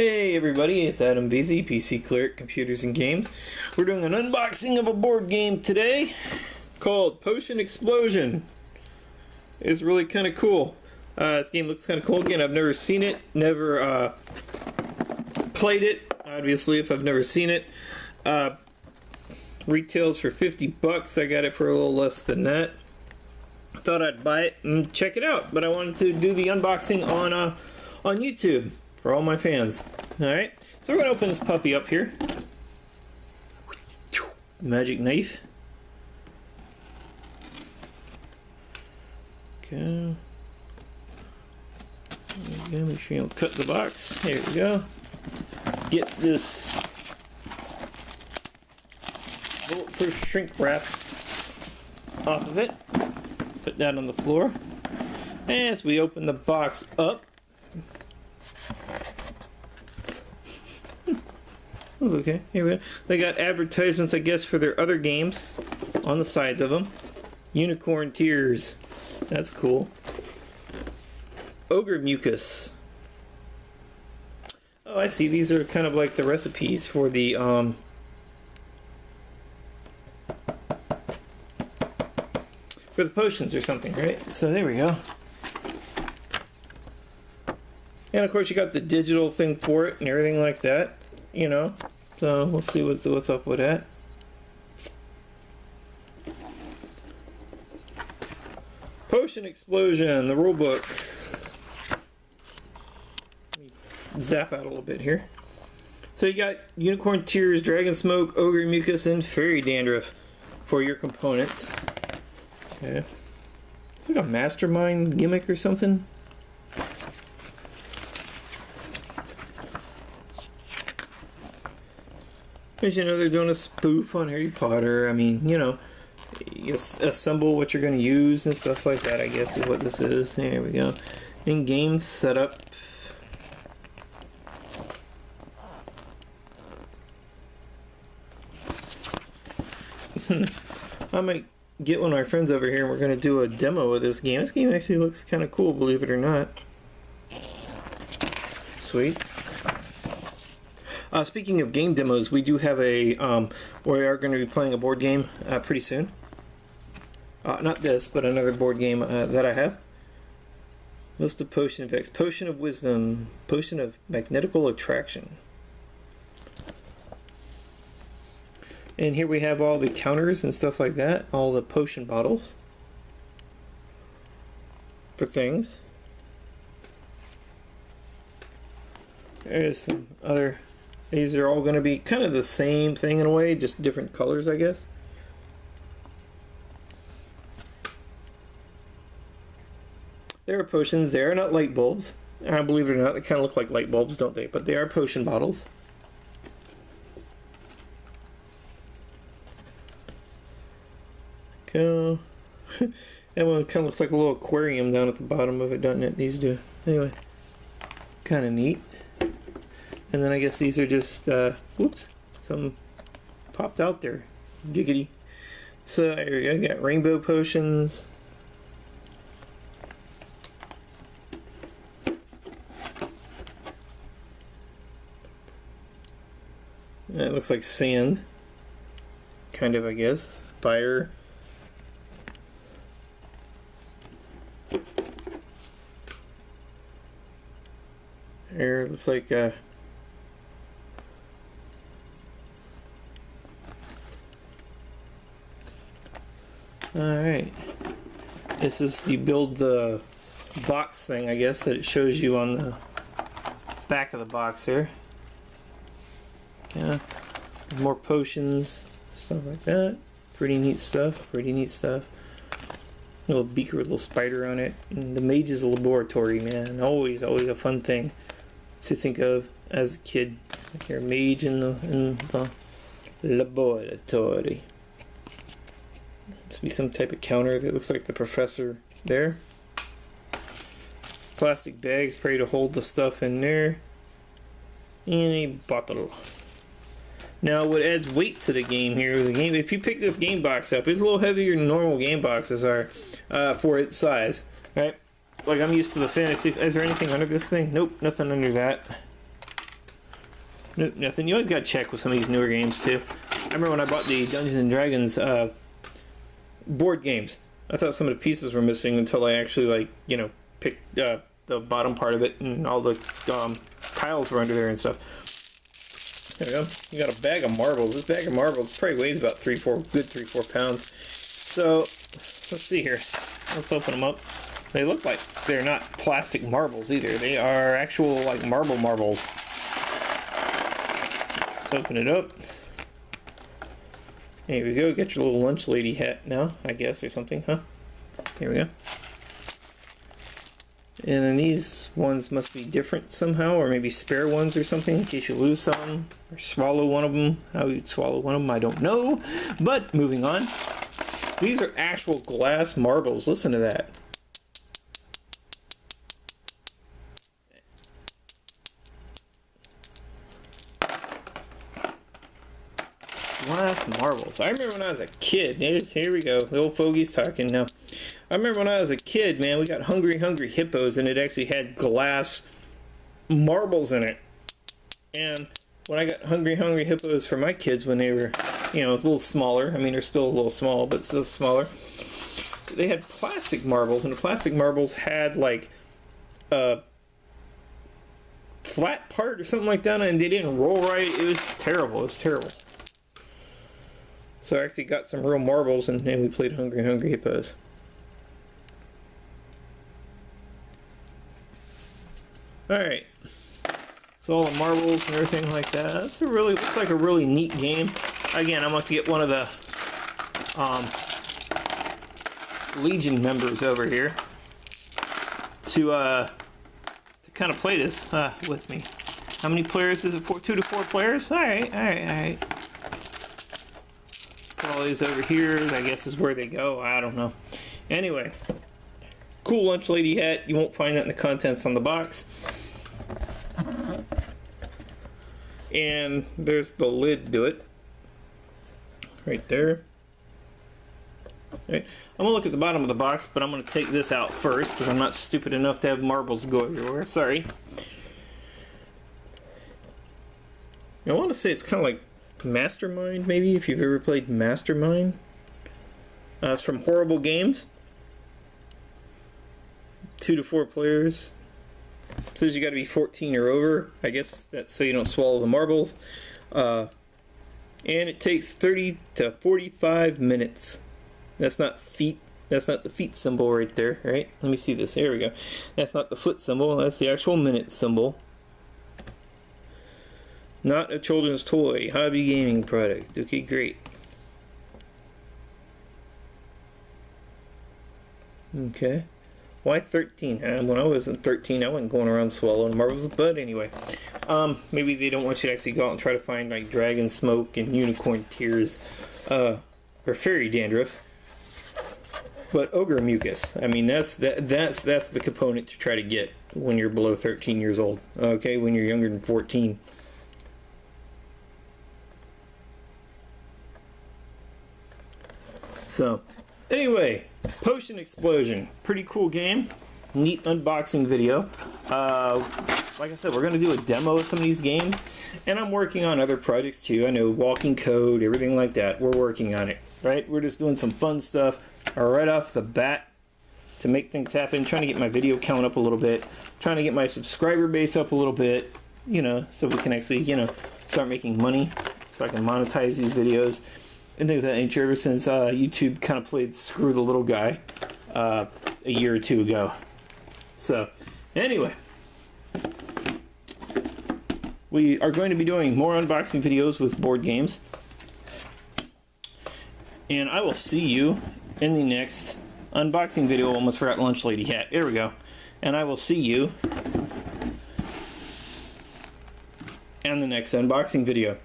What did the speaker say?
Hey everybody, it's Adam VZ, PC Cleric, Computers and Games. We're doing an unboxing of a board game today called Potion Explosion. It's really kind of cool. This game looks kind of cool. Again, I've never seen it, never played it, obviously, if I've never seen it. Retails for 50 bucks. I got it for a little less than that. I thought I'd buy it and check it out, but I wanted to do the unboxing on YouTube for all my fans. Alright, so we're going to open this puppy up here. Magic knife. Okay. There we go. Make sure you don't cut the box. Here we go. Get this bulletproof shrink wrap off of it. Put that on the floor. As we open the box up, that was okay. Here we go. They got advertisements, I guess, for their other games on the sides of them. Unicorn Tears. That's cool. Ogre Mucus. Oh, I see. These are kind of like the recipes for the potions or something, right? So there we go. And of course you got the digital thing for it and everything like that, you know. So we'll see what's up with that. Potion Explosion, the rulebook. Let me zap out a little bit here. So you got Unicorn Tears, Dragon Smoke, Ogre Mucus, and Fairy Dandruff for your components. Okay. It's like a mastermind gimmick or something. As you know, they're doing a spoof on Harry Potter. I mean, you know, you assemble what you're going to use and stuff like that, I guess is what this is. Here we go. In-game setup. I might get one of my friends over here and we're going to do a demo of this game. This game actually looks kind of cool, believe it or not. Sweet. Speaking of game demos, we do have a, we are going to be playing a board game pretty soon. Not this, but another board game that I have. List of potion effects. Potion of Wisdom. Potion of Magnetical Attraction. And here we have all the counters and stuff like that. All the potion bottles. For things. There's some other... These are all going to be kind of the same thing in a way, just different colors, I guess. There are potions. They are not light bulbs. Believe it or not, they kind of look like light bulbs, don't they? But they are potion bottles. Go. That one kind of looks like a little aquarium down at the bottom of it, doesn't it? These do. Anyway, kind of neat. And then I guess these are just, whoops, some popped out there. Giggity. So I got rainbow potions. It looks like sand. Kind of, I guess. Fire. Here, looks like, alright, this is, you build the box thing, I guess, that it shows you on the back of the box there. Yeah, more potions, stuff like that. Pretty neat stuff, pretty neat stuff. Little beaker with a little spider on it. And the Mage's Laboratory, man, always a fun thing to think of as a kid. Like your mage in the laboratory. Must be some type of counter that looks like the professor there. Plastic bags, probably to hold the stuff in there. And a bottle. Now, what adds weight to the game here, if you pick this game box up, it's a little heavier than normal game boxes are for its size, right? Like, I'm used to the fantasy. Is there anything under this thing? Nope, nothing under that. Nope, nothing. You always gotta check with some of these newer games too. I remember when I bought the Dungeons and Dragons board games. I thought some of the pieces were missing until I actually, like, you know, picked the bottom part of it and all the tiles were under there and stuff. There we go. You got a bag of marbles. This bag of marbles probably weighs about 3-4 pounds. So let's see here. Let's open them up. They look like they're not plastic marbles either. They are actual, like, marbles. Let's open it up. Here we go. Get your little lunch lady hat now, I guess, or something, huh? Here we go. And then these ones must be different somehow, or maybe spare ones or something in case you lose some, or swallow one of them. How you'd swallow one of them, I don't know. But moving on. These are actual glass marbles. Listen to that. Glass marbles. I remember when I was a kid. Here we go. The old fogey's talking now. I remember when I was a kid, man, we got Hungry Hungry Hippos, and it actually had glass marbles in it. And when I got Hungry Hungry Hippos for my kids when they were, you know, a little smaller. I mean, they're still a little small, but still smaller. They had plastic marbles, and the plastic marbles had, like, a flat part or something like that, and they didn't roll right. It was terrible. It was terrible. So I actually got some real marbles, and we played Hungry Hungry Hippos. Alright. So all the marbles and everything like that. This really looks like a really neat game. Again, I'm going to get one of the Legion members over here to kind of play this with me. How many players is it for? 2 to 4 players? Alright. Put all these over here, I guess is where they go. I don't know. Anyway, cool lunch lady hat. You won't find that in the contents on the box. And there's the lid to it. Right there. Right. I'm gonna look at the bottom of the box, but I'm gonna take this out first because I'm not stupid enough to have marbles go everywhere. Sorry. I want to say it's kind of like Mastermind, maybe, if you've ever played Mastermind. It's from Horrible Games. 2 to 4 players. It says you got to be 14 or over. I guess that's so you don't swallow the marbles. And it takes 30 to 45 minutes. That's not feet. That's not the feet symbol right there, right? Let me see this. There we go. That's not the foot symbol. That's the actual minute symbol. Not a children's toy. Hobby gaming product. Okay, great. Okay. Why 13? When I was 13, I wasn't going around swallowing marbles. But anyway, maybe they don't want you to actually go out and try to find like dragon smoke and unicorn tears, or fairy dandruff. But ogre mucus. I mean, that's the component to try to get when you're below 13 years old. Okay, when you're younger than 14. So, anyway, Potion Explosion, pretty cool game, neat unboxing video. Like I said, we're going to do a demo of some of these games, and I'm working on other projects too. I know Walking Code, everything like that, we're working on it, right? We're just doing some fun stuff right off the bat to make things happen, trying to get my video count up a little bit, trying to get my subscriber base up a little bit, you know, so we can actually, you know, start making money, so I can monetize these videos. And things of that nature ever since YouTube kind of played screw the little guy a year or two ago. So, anyway. We are going to be doing more unboxing videos with board games. And I will see you in the next unboxing video. Almost forgot lunch lady hat. There we go. And I will see you in the next unboxing video.